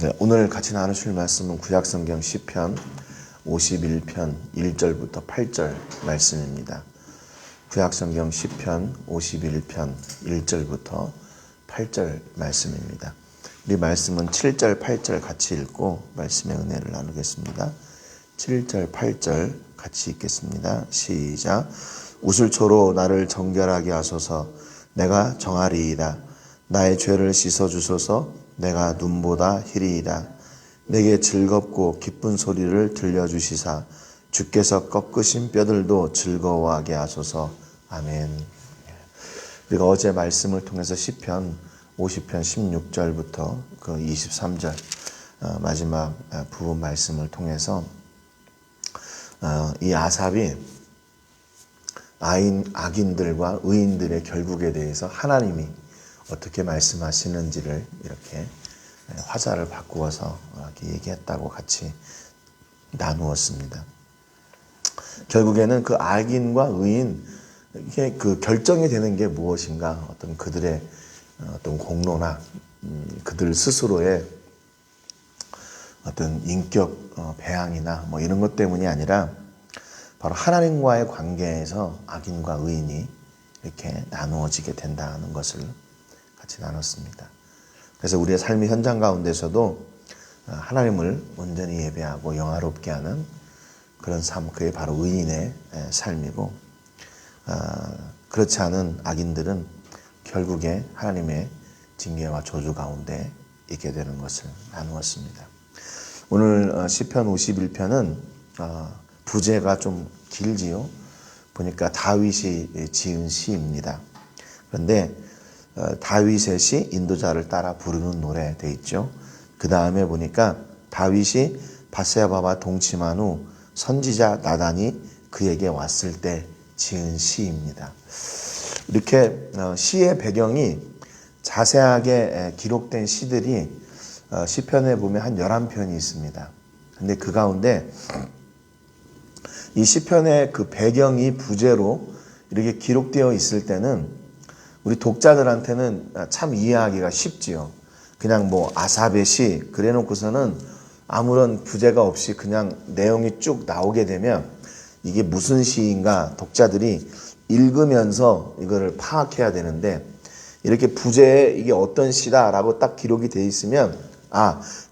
네, 오늘 같이 나누실 말씀은 구약성경 시편 51편 1절부터 8절 말씀입니다. 구약성경 시편 51편 1절부터 8절 말씀입니다. 우리 말씀은 7절, 8절 같이 읽고 말씀의 은혜를 나누겠습니다. 7절, 8절 같이 읽겠습니다. 시작. 우슬초로 나를 정결하게 하소서. 내가 정하리이다. 나의 죄를 씻어주소서. 내가 눈보다 희리이다. 내게 즐겁고 기쁜 소리를 들려주시사 주께서 꺾으신 뼈들도 즐거워하게 하소서. 아멘. 우리가 어제 말씀을 통해서 시편 50편 16절부터 그 23절 마지막 부분 말씀을 통해서 이 아삽이 악인들과 의인들의 결국에 대해서 하나님이 어떻게 말씀하시는지를 이렇게 화자를 바꾸어서 이렇게 얘기했다고 같이 나누었습니다. 결국에는 그 악인과 의인, 이게 그 결정이 되는 게 무엇인가, 어떤 그들의 어떤 공로나 그들 스스로의 어떤 인격 배양이나 뭐 이런 것 때문이 아니라 바로 하나님과의 관계에서 악인과 의인이 이렇게 나누어지게 된다는 것을 같이 나눴습니다. 그래서 우리의 삶의 현장 가운데서도 하나님을 온전히 예배하고 영화롭게 하는 그런 삶, 그게 바로 의인의 삶이고, 그렇지 않은 악인들은 결국에 하나님의 징계와 저주 가운데 있게 되는 것을 나누었습니다. 오늘 시편 51편은 부제가 좀 길지요. 보니까 다윗이 지은 시입니다. 그런데 다윗의 시, 인도자를 따라 부르는 노래 돼 있죠. 그 다음에 보니까 다윗이 밧세바와 동침한 후 선지자 나단이 그에게 왔을 때 지은 시입니다. 이렇게 시의 배경이 자세하게 기록된 시들이 시편에 보면 한 11편이 있습니다. 근데 그 가운데 이 시편의 그 배경이 부제로 이렇게 기록되어 있을 때는 우리 독자들한테는 참 이해하기가 쉽지요. 그냥 뭐 아삽의 시 그래 놓고서는 아무런 부제가 없이 그냥 내용이 쭉 나오게 되면 이게 무슨 시인가 독자들이 읽으면서 이거를 파악해야 되는데, 이렇게 부제에 이게 어떤 시다라고 딱 기록이 돼 있으면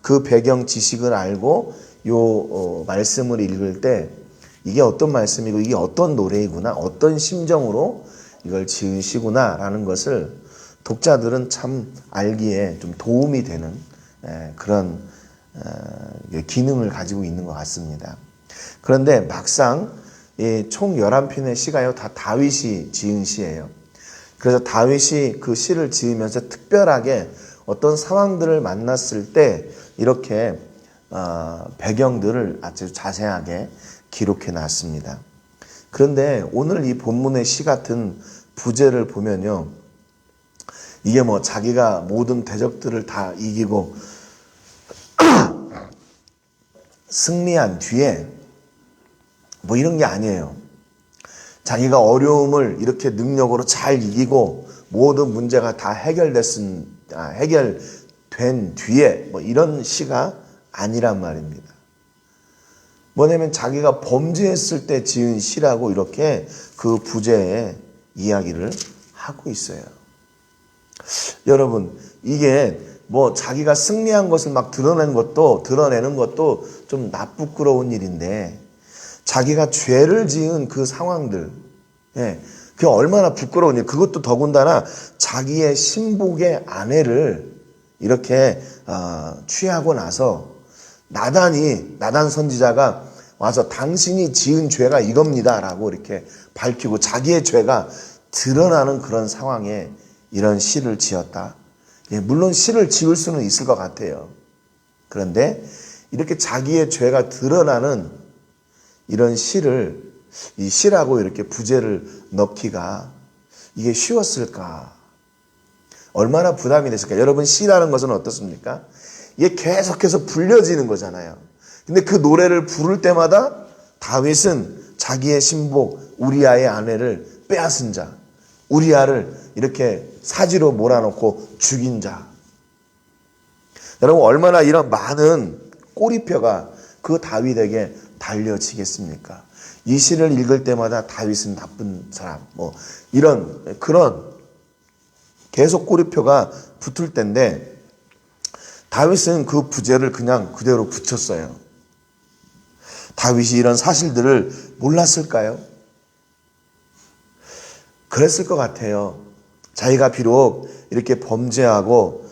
그 배경 지식을 알고 요 말씀을 읽을 때 이게 어떤 말씀이고 이게 어떤 노래이구나, 어떤 심정으로 이걸 지은 시구나라는 것을 독자들은 참 알기에 좀 도움이 되는 그런 기능을 가지고 있는 것 같습니다. 그런데 막상 총 11편의 시가요, 다 다윗이 지은 시예요. 그래서 다윗이 그 시를 지으면서 특별하게 어떤 상황들을 만났을 때 이렇게 배경들을 아주 자세하게 기록해 놨습니다. 그런데 오늘 이 본문의 시 같은 부제를 보면요, 이게 뭐 자기가 모든 대적들을 다 이기고 승리한 뒤에 뭐 이런 게 아니에요. 자기가 어려움을 이렇게 능력으로 잘 이기고 모든 문제가 다 해결된 뒤에 뭐 이런 시가 아니란 말입니다. 뭐냐면 자기가 범죄했을 때 지은 시라고 이렇게 그 부제에 이야기를 하고 있어요. 여러분, 이게 뭐 자기가 승리한 것을 막 드러내는 것도 좀 나쁘끄러운 일인데, 자기가 죄를 지은 그 상황들, 그게 얼마나 부끄러운 일. 그것도 더군다나 자기의 신복의 아내를 이렇게 취하고 나서 나단 선지자가 와서 당신이 지은 죄가 이겁니다 라고 이렇게 밝히고 자기의 죄가 드러나는 그런 상황에 이런 시를 지었다. 물론 시를 지을 수는 있을 것 같아요. 그런데 이렇게 자기의 죄가 드러나는 이런 시를, 이 시라고 이렇게 부제를 넣기가 이게 쉬웠을까? 얼마나 부담이 됐을까? 여러분, 시라는 것은 어떻습니까? 이게 계속해서 불려지는 거잖아요. 근데 그 노래를 부를 때마다 다윗은 자기의 신복 우리아의 아내를 빼앗은 자, 우리아를 이렇게 사지로 몰아넣고 죽인 자, 여러분 얼마나 이런 많은 꼬리표가 그 다윗에게 달려지겠습니까? 이 시를 읽을 때마다 다윗은 나쁜 사람, 이런 그런 계속 꼬리표가 붙을 텐데 다윗은 그 부제를 그냥 그대로 붙였어요. 다윗이 이런 사실들을 몰랐을까요? 그랬을 것 같아요. 자기가 비록 이렇게 범죄하고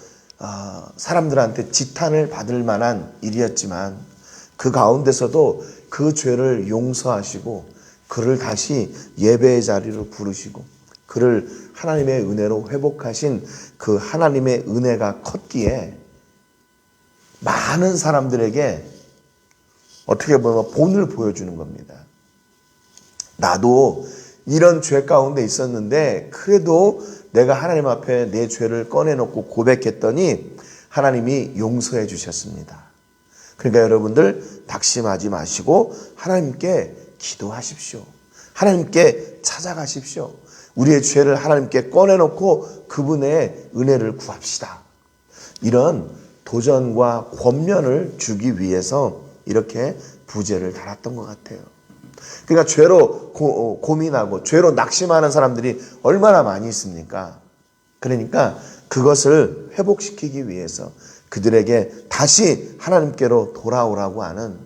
사람들한테 지탄을 받을 만한 일이었지만 그 가운데서도 그 죄를 용서하시고 그를 다시 예배의 자리로 부르시고 그를 하나님의 은혜로 회복하신 그 하나님의 은혜가 컸기에 많은 사람들에게 어떻게 보면 본을 보여주는 겁니다. 나도 이런 죄 가운데 있었는데 그래도 내가 하나님 앞에 내 죄를 꺼내놓고 고백했더니 하나님이 용서해 주셨습니다. 그러니까 여러분들 낙심하지 마시고 하나님께 기도하십시오. 하나님께 찾아가십시오. 우리의 죄를 하나님께 꺼내놓고 그분의 은혜를 구합시다. 이런 도전과 권면을 주기 위해서 이렇게 부제를 달았던 것 같아요. 그러니까 죄로 고민하고 죄로 낙심하는 사람들이 얼마나 많이 있습니까? 그러니까 그것을 회복시키기 위해서 그들에게 다시 하나님께로 돌아오라고 하는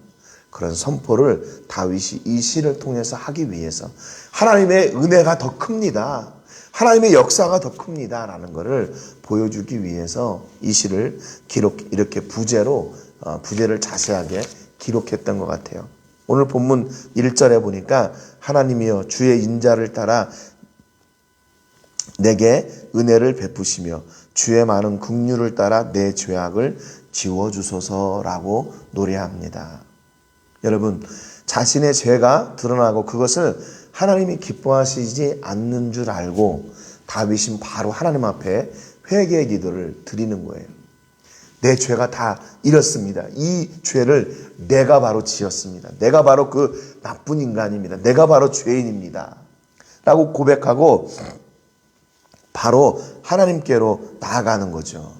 그런 선포를 다윗이 이 시를 통해서 하기 위해서 하나님의 은혜가 더 큽니다. 하나님의 역사가 더 큽니다. 라는 것을 보여주기 위해서 이 시를 이렇게 부제를 자세하게 기록했던 것 같아요. 오늘 본문 1절에 보니까 하나님이여 주의 인자를 따라 내게 은혜를 베푸시며 주의 많은 긍휼을 따라 내 죄악을 지워주소서라고 노래합니다. 여러분 자신의 죄가 드러나고 그것을 하나님이 기뻐하시지 않는 줄 알고 다윗은 바로 하나님 앞에 회개의 기도를 드리는 거예요. 내 죄가 다 이렇습니다. 이 죄를 내가 바로 지었습니다. 내가 바로 그 나쁜 인간입니다. 내가 바로 죄인입니다. 라고 고백하고 바로 하나님께로 나아가는 거죠.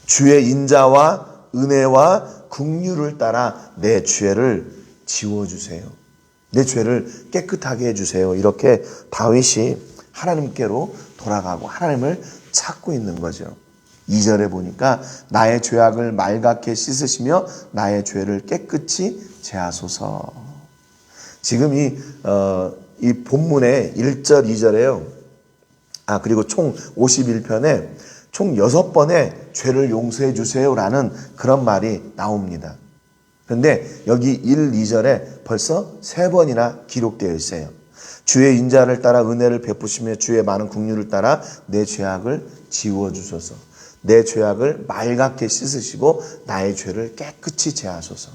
주의 인자와 은혜와 긍휼을 따라 내 죄를 지워주세요. 내 죄를 깨끗하게 해주세요. 이렇게 다윗이 하나님께로 돌아가고 하나님을 찾고 있는 거죠. 2절에 보니까 나의 죄악을 말갛게 씻으시며 나의 죄를 깨끗이 제하소서. 지금 이 본문의 1절, 2절에요. 그리고 총 51편에 총 6번의 죄를 용서해 주세요라는 그런 말이 나옵니다. 그런데 여기 1, 2절에 벌써 3번이나 기록되어 있어요. 주의 인자를 따라 은혜를 베푸시며 주의 많은 긍휼을 따라 내 죄악을 지워주소서. 내 죄악을 말갛게 씻으시고 나의 죄를 깨끗이 제하소서.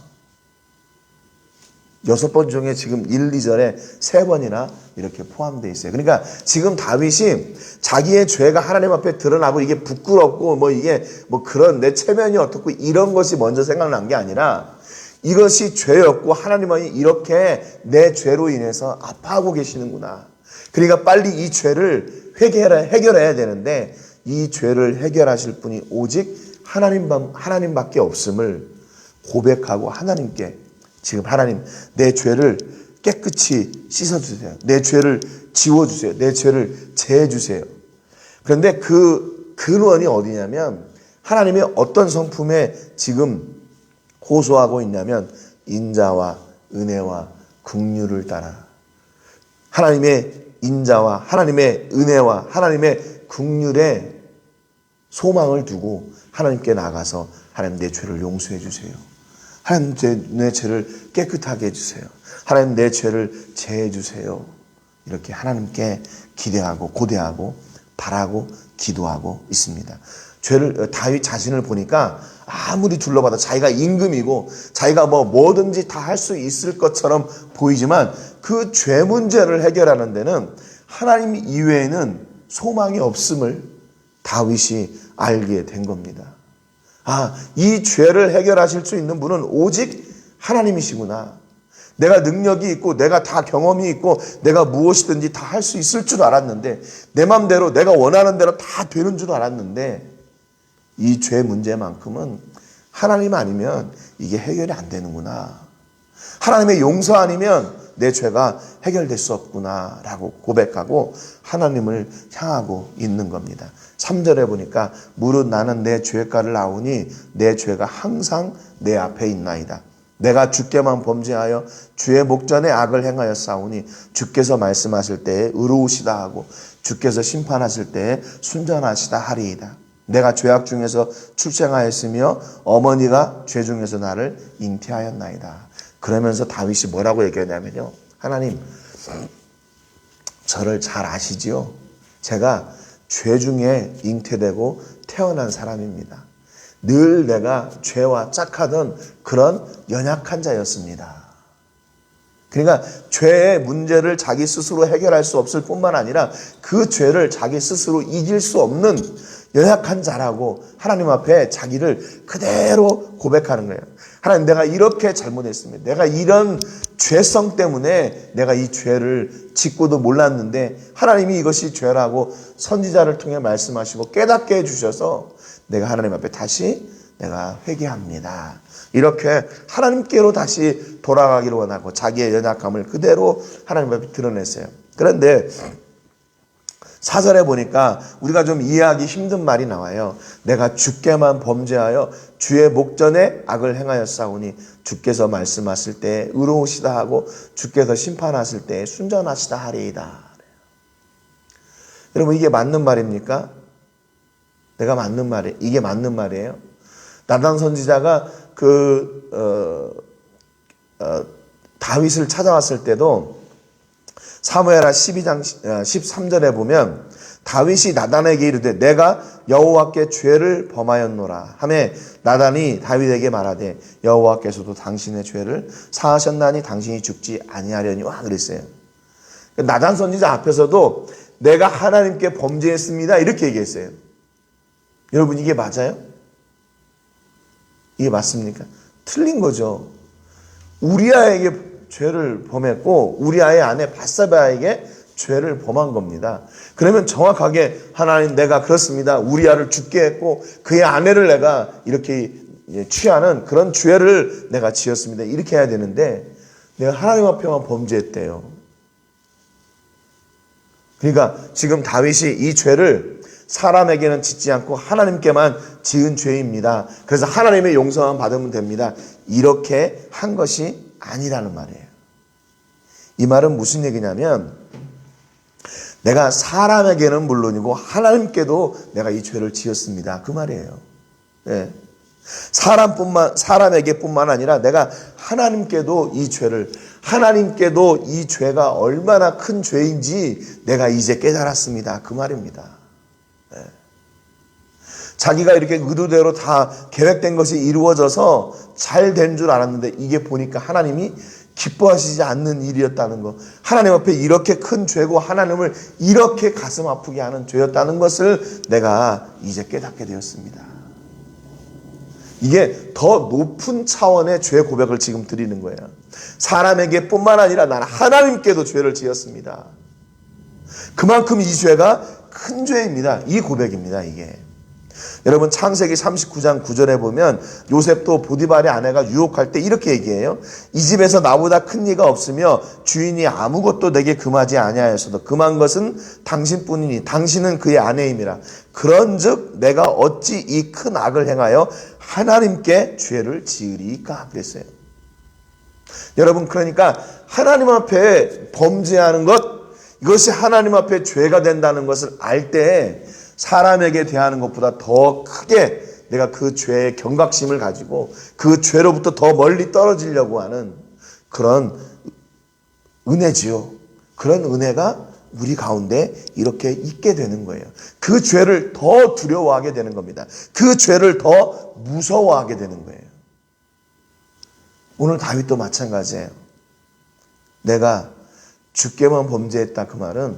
6번 중에 지금 1, 2절에 3번이나 이렇게 포함되어 있어요. 그러니까 지금 다윗이 자기의 죄가 하나님 앞에 드러나고 이게 부끄럽고 이게 그런 내 체면이 어떻고 이런 것이 먼저 생각난 게 아니라 이것이 죄였고 하나님은 이렇게 내 죄로 인해서 아파하고 계시는구나. 그러니까 빨리 이 죄를 해결해야 되는데 이 죄를 해결하실 분이 오직 하나님밖에 없음을 고백하고 하나님께 지금 하나님 내 죄를 깨끗이 씻어주세요. 내 죄를 지워주세요. 내 죄를 제해주세요. 그런데 그 근원이 어디냐면 하나님이 어떤 성품에 지금 호소하고 있냐면 인자와 은혜와 긍휼을 따라 하나님의 인자와 하나님의 은혜와 하나님의 긍휼에 소망을 두고 하나님께 나가서 하나님 내 죄를 용서해 주세요. 하나님 내 죄를 깨끗하게 해주세요. 하나님 내 죄를 제해 주세요. 이렇게 하나님께 기대하고 고대하고 바라고 기도하고 있습니다. 다윗 자신을 보니까 아무리 둘러봐도 자기가 임금이고 자기가 뭐든지 다 할 수 있을 것처럼 보이지만 그 죄 문제를 해결하는 데는 하나님 이외에는 소망이 없음을 다윗이 알게 된 겁니다. 이 죄를 해결하실 수 있는 분은 오직 하나님이시구나. 내가 능력이 있고 내가 다 경험이 있고 내가 무엇이든지 다 할 수 있을 줄 알았는데 내 맘대로 내가 원하는 대로 다 되는 줄 알았는데 이 죄 문제만큼은 하나님 아니면 이게 해결이 안 되는구나. 하나님의 용서 아니면 내 죄가 해결될 수 없구나 라고 고백하고 하나님을 향하고 있는 겁니다. 3절에 보니까 무릇 나는 내 죄가를 아오니 내 죄가 항상 내 앞에 있나이다. 내가 주께만 범죄하여 주의 목전에 악을 행하였사오니 주께서 말씀하실 때에 의로우시다 하고 주께서 심판하실 때에 순전하시다 하리이다. 내가 죄악 중에서 출생하였으며 어머니가 죄 중에서 나를 잉태하였나이다. 그러면서 다윗이 뭐라고 얘기하냐면요. 하나님, 저를 잘 아시지요? 제가 죄 중에 잉태되고 태어난 사람입니다. 늘 내가 죄와 짝하던 그런 연약한 자였습니다. 그러니까 죄의 문제를 자기 스스로 해결할 수 없을 뿐만 아니라 그 죄를 자기 스스로 이길 수 없는 연약한 자라고 하나님 앞에 자기를 그대로 고백하는 거예요. 하나님, 내가 이렇게 잘못했습니다. 내가 이런 죄성 때문에 내가 이 죄를 짓고도 몰랐는데 하나님이 이것이 죄라고 선지자를 통해 말씀하시고 깨닫게 해주셔서 내가 하나님 앞에 다시 내가 회개합니다. 이렇게 하나님께로 다시 돌아가기를 원하고 자기의 연약함을 그대로 하나님 앞에 드러냈어요. 그런데 4절에 보니까 우리가 좀 이해하기 힘든 말이 나와요. 내가 주께만 범죄하여 주의 목전에 악을 행하였사오니 주께서 말씀하실 때에 의로우시다 하고 주께서 심판하실 때에 순전하시다 하리이다. 여러분, 이게 맞는 말입니까? 내가 맞는 말이에요. 이게 맞는 말이에요. 나단 선지자가 다윗을 찾아왔을 때도 사무엘하 12장 13절에 보면 다윗이 나단에게 이르되 내가 여호와께 죄를 범하였노라 하매 나단이 다윗에게 말하되 여호와께서도 당신의 죄를 사하셨나니 당신이 죽지 아니하려니와 그랬어요. 나단 선지자 앞에서도 내가 하나님께 범죄했습니다 이렇게 얘기했어요. 여러분, 이게 맞아요? 이게 맞습니까? 틀린 거죠. 우리아에게 죄를 범했고 우리아의 아내 밧세바에게 죄를 범한 겁니다. 그러면 정확하게 하나님, 내가 그렇습니다. 우리아를 죽게 했고 그의 아내를 내가 이렇게 취하는 그런 죄를 내가 지었습니다. 이렇게 해야 되는데 내가 하나님 앞에만 범죄했대요. 그러니까 지금 다윗이 이 죄를 사람에게는 짓지 않고 하나님께만 지은 죄입니다. 그래서 하나님의 용서만 받으면 됩니다. 이렇게 한 것이 아니라는 말이에요. 이 말은 무슨 얘기냐면 내가 사람에게는 물론이고 하나님께도 내가 이 죄를 지었습니다. 그 말이에요. 네. 사람에게뿐만 아니라 내가 하나님께도 이 죄가 얼마나 큰 죄인지 내가 이제 깨달았습니다. 그 말입니다. 네. 자기가 이렇게 의도대로 다 계획된 것이 이루어져서 잘 된 줄 알았는데 이게 보니까 하나님이 기뻐하시지 않는 일이었다는 것, 하나님 앞에 이렇게 큰 죄고 하나님을 이렇게 가슴 아프게 하는 죄였다는 것을 내가 이제 깨닫게 되었습니다. 이게 더 높은 차원의 죄 고백을 지금 드리는 거예요. 사람에게 뿐만 아니라 나는 하나님께도 죄를 지었습니다. 그만큼 이 죄가 큰 죄입니다. 이 고백입니다. 이게 여러분, 창세기 39장 9절에 보면 요셉도 보디발의 아내가 유혹할 때 이렇게 얘기해요. 이 집에서 나보다 큰 이가 없으며 주인이 아무것도 내게 금하지 아니하였어도 금한 것은 당신뿐이니 당신은 그의 아내임이라. 그런즉 내가 어찌 이 큰 악을 행하여 하나님께 죄를 지으리까 그랬어요. 여러분, 그러니까 하나님 앞에 범죄하는 것, 이것이 하나님 앞에 죄가 된다는 것을 알 때 사람에게 대하는 것보다 더 크게 내가 그 죄의 경각심을 가지고 그 죄로부터 더 멀리 떨어지려고 하는 그런 은혜지요. 그런 은혜가 우리 가운데 이렇게 있게 되는 거예요. 그 죄를 더 두려워하게 되는 겁니다. 그 죄를 더 무서워하게 되는 거예요. 오늘 다윗도 마찬가지예요. 내가 주께만 범죄했다 그 말은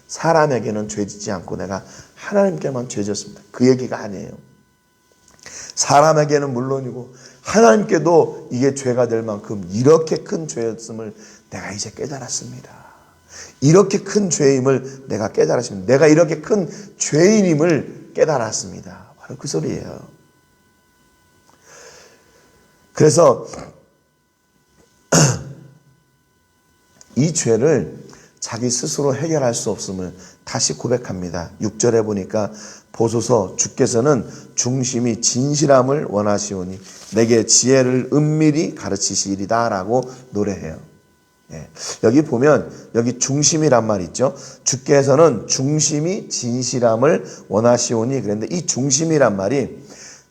사람에게는 죄짓지 않고 내가 하나님께만 죄졌습니다. 그 얘기가 아니에요. 사람에게는 물론이고 하나님께도 이게 죄가 될 만큼 이렇게 큰 죄였음을 내가 이제 깨달았습니다. 이렇게 큰 죄임을 내가 깨달았습니다. 내가 이렇게 큰 죄인임을 깨달았습니다. 바로 그 소리예요. 그래서 이 죄를 자기 스스로 해결할 수 없음을 다시 고백합니다. 6절에 보니까 보소서 주께서는 중심이 진실함을 원하시오니 내게 지혜를 은밀히 가르치시리다 라고 노래해요. 예. 여기 보면 여기 중심이란 말 있죠. 주께서는 중심이 진실함을 원하시오니 그랬는데 이 중심이란 말이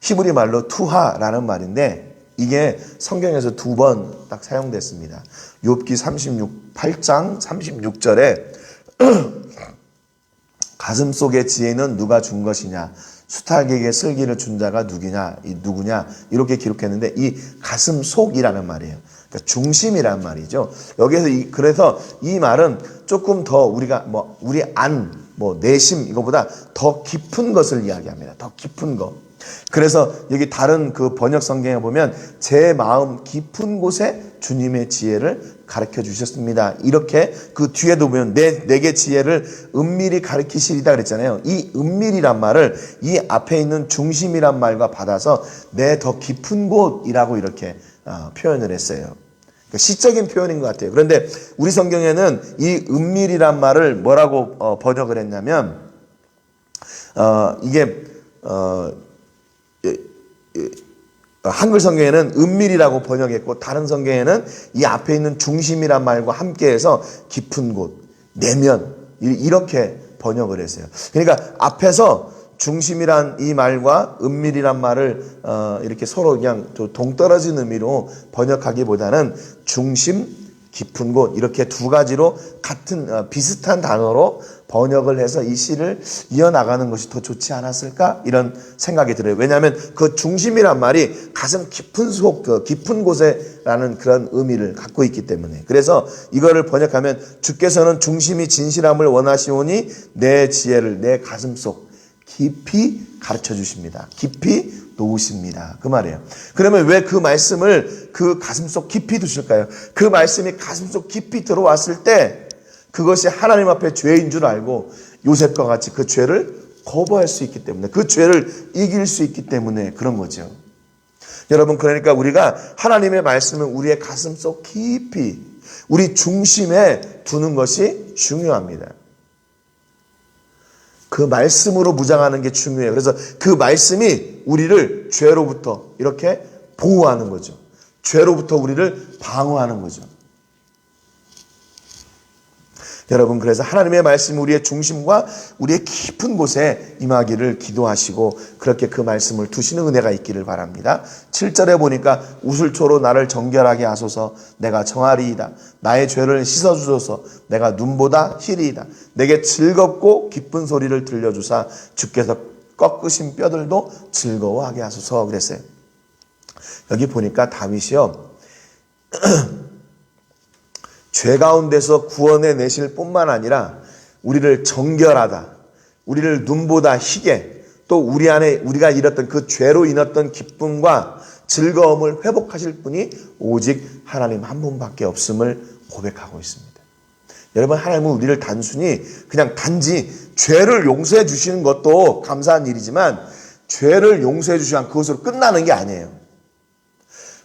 히브리 말로 투하라는 말인데 이게 성경에서 2번 딱 사용됐습니다. 욥기 8장 36절에 가슴 속의 지혜는 누가 준 것이냐 수탉에게 슬기를 준 자가 누구냐 이렇게 기록했는데 이 가슴 속이라는 말이에요. 그러니까 중심이란 말이죠. 여기에서 그래서 이 말은 조금 더 우리가 우리 내심 이거보다 더 깊은 것을 이야기합니다. 더 깊은 것. 그래서 여기 다른 그 번역 성경에 보면 제 마음 깊은 곳에 주님의 지혜를 가르쳐 주셨습니다. 이렇게 그 뒤에도 보면 내게 지혜를 은밀히 가르치시리다 그랬잖아요. 이 은밀이란 말을 이 앞에 있는 중심이란 말과 받아서 내 더 깊은 곳이라고 이렇게 표현을 했어요. 그러니까 시적인 표현인 것 같아요. 그런데 우리 성경에는 이 은밀이란 말을 뭐라고 번역을 했냐면 이게 한글 성경에는 은밀이라고 번역했고 다른 성경에는 이 앞에 있는 중심이란 말과 함께해서 깊은 곳, 내면 이렇게 번역을 했어요. 그러니까 앞에서 중심이란 이 말과 은밀이란 말을 이렇게 서로 그냥 동떨어진 의미로 번역하기보다는 중심, 깊은 곳 이렇게 두 가지로 같은 비슷한 단어로 번역을 해서 이 시를 이어나가는 것이 더 좋지 않았을까 이런 생각이 들어요. 왜냐하면 그 중심이란 말이 가슴 깊은 깊은 곳에라는 그런 의미를 갖고 있기 때문에 그래서 이거를 번역하면 주께서는 중심이 진실함을 원하시오니 내 지혜를 내 가슴 속 깊이 가르쳐 주십니다. 깊이 놓으십니다. 그 말이에요. 그러면 왜 그 말씀을 그 가슴속 깊이 두실까요? 그 말씀이 가슴속 깊이 들어왔을 때 그것이 하나님 앞에 죄인 줄 알고 요셉과 같이 그 죄를 거부할 수 있기 때문에 그 죄를 이길 수 있기 때문에 그런 거죠. 여러분 그러니까 우리가 하나님의 말씀을 우리의 가슴속 깊이 우리 중심에 두는 것이 중요합니다. 그 말씀으로 무장하는 게 중요해요. 그래서 그 말씀이 우리를 죄로부터 이렇게 보호하는 거죠. 죄로부터 우리를 방어하는 거죠. 여러분 그래서 하나님의 말씀이 우리의 중심과 우리의 깊은 곳에 임하기를 기도하시고 그렇게 그 말씀을 두시는 은혜가 있기를 바랍니다. 7절에 보니까 우슬초로 나를 정결하게 하소서 내가 정하리이다. 나의 죄를 씻어주소서 내가 눈보다 희리이다. 내게 즐겁고 기쁜 소리를 들려주사 주께서 꺾으신 뼈들도 즐거워하게 하소서 그랬어요. 여기 보니까 다윗이요. 죄 가운데서 구원해 내실 뿐만 아니라 우리를 정결하다, 우리를 눈보다 희게 또 우리 안에 우리가 잃었던 그 죄로 인했던 기쁨과 즐거움을 회복하실 분이 오직 하나님 한 분밖에 없음을 고백하고 있습니다. 여러분 하나님은 우리를 단순히 그냥 단지 죄를 용서해 주시는 것도 감사한 일이지만 죄를 용서해 주시면 그것으로 끝나는 게 아니에요.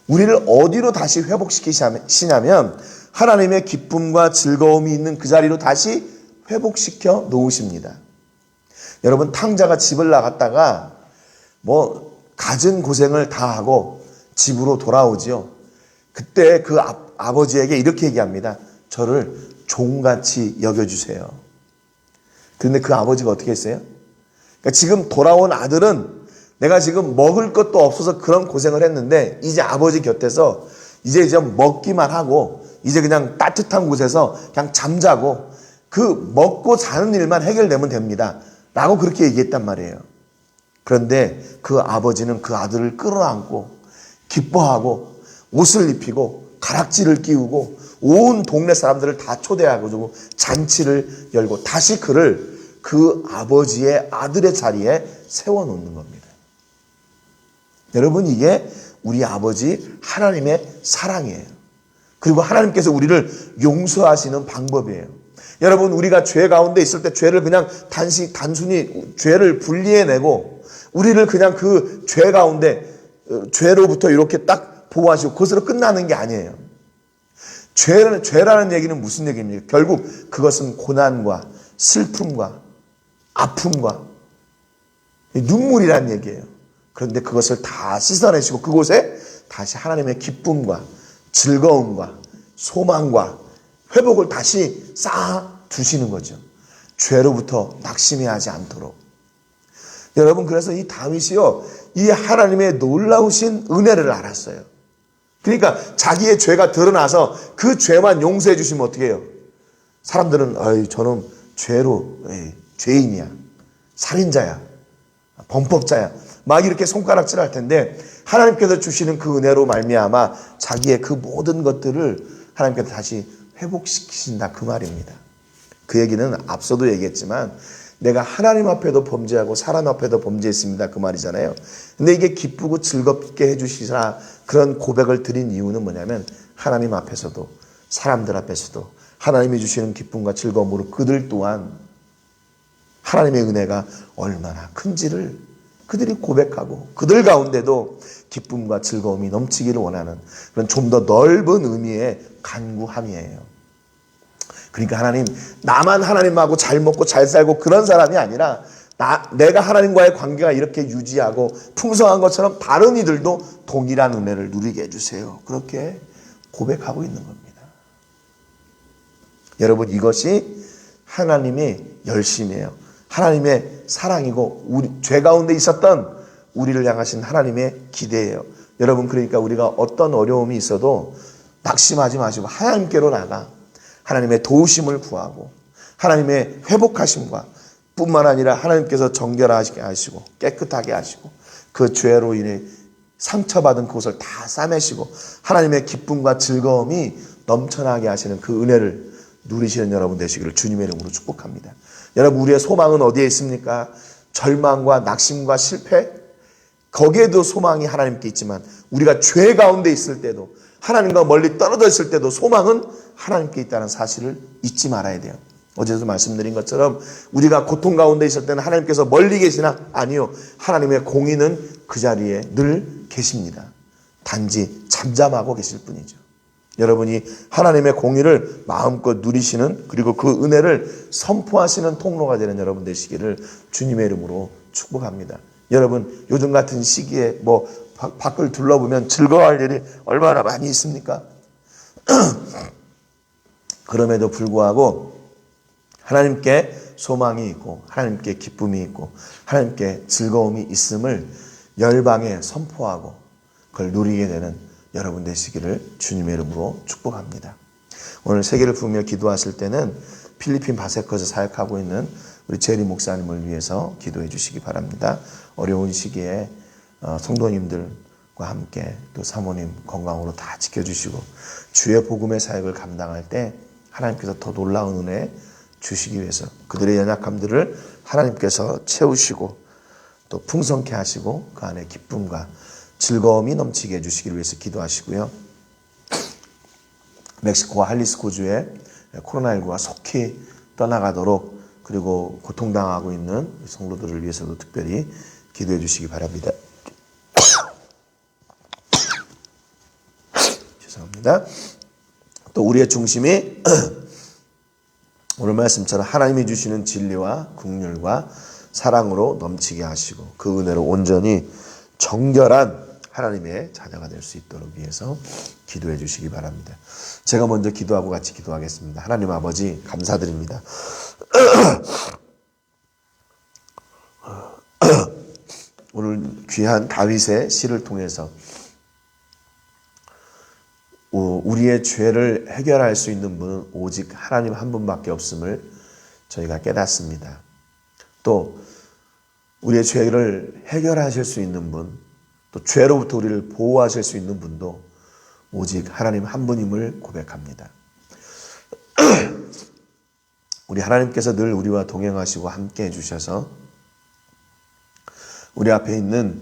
우리를 어디로 다시 회복시키시냐면 하나님의 기쁨과 즐거움이 있는 그 자리로 다시 회복시켜 놓으십니다. 여러분 탕자가 집을 나갔다가 갖은 고생을 다 하고 집으로 돌아오지요. 그때 그 아버지에게 이렇게 얘기합니다. 저를 종같이 여겨주세요. 그런데 그 아버지가 어떻게 했어요? 그러니까 지금 돌아온 아들은 내가 지금 먹을 것도 없어서 그런 고생을 했는데 이제 아버지 곁에서 이제 먹기만 하고 이제 그냥 따뜻한 곳에서 그냥 잠자고 그 먹고 자는 일만 해결되면 됩니다. 라고 그렇게 얘기했단 말이에요. 그런데 그 아버지는 그 아들을 끌어안고 기뻐하고 옷을 입히고 가락지를 끼우고 온 동네 사람들을 다 초대하고 잔치를 열고 다시 그를 그 아버지의 아들의 자리에 세워놓는 겁니다. 여러분 이게 우리 아버지 하나님의 사랑이에요. 그리고 하나님께서 우리를 용서하시는 방법이에요. 여러분 우리가 죄 가운데 있을 때 죄를 그냥 단순히 죄를 분리해내고 우리를 그냥 그 죄 가운데 죄로부터 이렇게 딱 보호하시고 그것으로 끝나는 게 아니에요. 죄라는 얘기는 무슨 얘기입니까? 결국 그것은 고난과 슬픔과 아픔과 눈물이란 얘기예요. 그런데 그것을 다 씻어내시고 그곳에 다시 하나님의 기쁨과 즐거움과 소망과 회복을 다시 쌓아 두시는 거죠. 죄로부터 낙심해하지 않도록. 여러분, 그래서 이 다윗이요, 이 하나님의 놀라우신 은혜를 알았어요. 그러니까 자기의 죄가 드러나서 그 죄만 용서해 주시면 어떻게 해요? 사람들은 저는 죄인이야, 살인자야, 범법자야, 막 이렇게 손가락질할 텐데 하나님께서 주시는 그 은혜로 말미암아 자기의 그 모든 것들을 하나님께서 다시 회복시키신다, 그 말입니다. 그 얘기는 앞서도 얘기했지만 내가 하나님 앞에도 범죄하고 사람 앞에도 범죄했습니다, 그 말이잖아요. 근데 이게 기쁘고 즐겁게 해주시라 그런 고백을 드린 이유는 뭐냐면 하나님 앞에서도 사람들 앞에서도 하나님이 주시는 기쁨과 즐거움으로 그들 또한 하나님의 은혜가 얼마나 큰지를 그들이 고백하고 그들 가운데도 기쁨과 즐거움이 넘치기를 원하는 그런 좀 더 넓은 의미의 간구함이에요. 그러니까 하나님, 나만 하나님하고 잘 먹고 잘 살고 그런 사람이 아니라 내가 하나님과의 관계가 이렇게 유지하고 풍성한 것처럼 다른 이들도 동일한 은혜를 누리게 해주세요. 그렇게 고백하고 있는 겁니다. 여러분, 이것이 하나님의 열심이에요. 하나님의 사랑이고 죄 가운데 있었던 우리를 향하신 하나님의 기대예요. 여러분, 그러니까 우리가 어떤 어려움이 있어도 낙심하지 마시고 하나님께로 나가 하나님의 도우심을 구하고 하나님의 회복하심과 뿐만 아니라 하나님께서 정결하게 하시고 깨끗하게 하시고 그 죄로 인해 상처받은 그것을 다 싸매시고 하나님의 기쁨과 즐거움이 넘쳐나게 하시는 그 은혜를 누리시는 여러분 되시기를 주님의 이름으로 축복합니다. 여러분, 우리의 소망은 어디에 있습니까? 절망과 낙심과 실패? 거기에도 소망이 하나님께 있지만 우리가 죄 가운데 있을 때도 하나님과 멀리 떨어져 있을 때도 소망은 하나님께 있다는 사실을 잊지 말아야 돼요. 어제도 말씀드린 것처럼 우리가 고통 가운데 있을 때는 하나님께서 멀리 계시나? 아니요. 하나님의 공의는 그 자리에 늘 계십니다. 단지 잠잠하고 계실 뿐이죠. 여러분이 하나님의 공의를 마음껏 누리시는 그리고 그 은혜를 선포하시는 통로가 되는 여러분 되시기를 주님의 이름으로 축복합니다. 여러분, 요즘 같은 시기에 밖을 둘러보면 즐거워할 일이 얼마나 많이 있습니까? 그럼에도 불구하고 하나님께 소망이 있고 하나님께 기쁨이 있고 하나님께 즐거움이 있음을 열방에 선포하고 그걸 누리게 되는 여러분 되시기를 주님의 이름으로 축복합니다. 오늘 세계를 부르며 기도하실 때는 필리핀 바세컷에 사역하고 있는 우리 제리 목사님을 위해서 기도해 주시기 바랍니다. 어려운 시기에 성도님들과 함께 또 사모님 건강으로 다 지켜주시고 주의 복음의 사역을 감당할 때 하나님께서 더 놀라운 은혜 주시기 위해서 그들의 연약함들을 하나님께서 채우시고 또 풍성케 하시고 그 안에 기쁨과 즐거움이 넘치게 해주시기를 위해서 기도하시고요. 멕시코와 할리스코주에 코로나19가 속히 떠나가도록 그리고 고통당하고 있는 성도들을 위해서도 특별히 기도해 주시기 바랍니다. 죄송합니다. 또 우리의 중심이 오늘 말씀처럼 하나님이 주시는 진리와 긍휼과 사랑으로 넘치게 하시고 그 은혜로 온전히 정결한 하나님의 자녀가 될 수 있도록 위해서 기도해 주시기 바랍니다. 제가 먼저 기도하고 같이 기도하겠습니다. 하나님 아버지, 감사드립니다. 오늘 귀한 다윗의 시를 통해서 우리의 죄를 해결할 수 있는 분은 오직 하나님 한 분밖에 없음을 저희가 깨닫습니다. 또 우리의 죄를 해결하실 수 있는 분, 또 죄로부터 우리를 보호하실 수 있는 분도 오직 하나님 한 분임을 고백합니다. 우리 하나님께서 늘 우리와 동행하시고 함께 해주셔서 우리 앞에 있는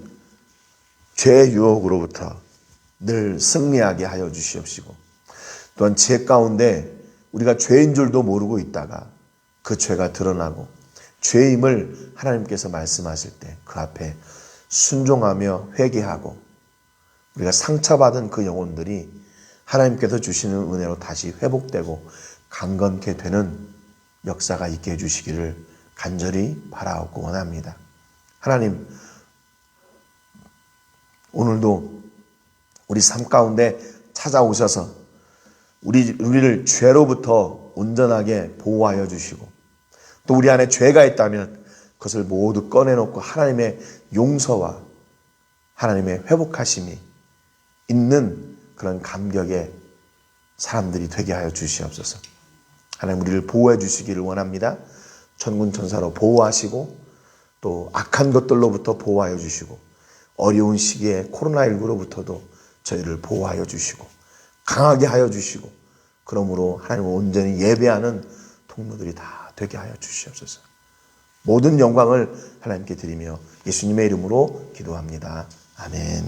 죄의 유혹으로부터 늘 승리하게 하여 주시옵시고 또한 죄 가운데 우리가 죄인 줄도 모르고 있다가 그 죄가 드러나고 죄임을 하나님께서 말씀하실 때 그 앞에 순종하며 회개하고 우리가 상처받은 그 영혼들이 하나님께서 주시는 은혜로 다시 회복되고 강건케 되는 역사가 있게 해주시기를 간절히 바라옵고 원합니다. 하나님, 오늘도 우리 삶 가운데 찾아오셔서 우리를 죄로부터 온전하게 보호하여 주시고, 또 우리 안에 죄가 있다면 그것을 모두 꺼내놓고 하나님의 용서와 하나님의 회복하심이 있는 그런 감격의 사람들이 되게 하여 주시옵소서. 하나님, 우리를 보호해 주시기를 원합니다. 천군 천사로 보호하시고 또 악한 것들로부터 보호하여 주시고 어려운 시기에 코로나19로부터도 저희를 보호하여 주시고 강하게 하여 주시고, 그러므로 하나님을 온전히 예배하는 통로들이 다 되게 하여 주시옵소서. 모든 영광을 하나님께 드리며 예수님의 이름으로 기도합니다. 아멘.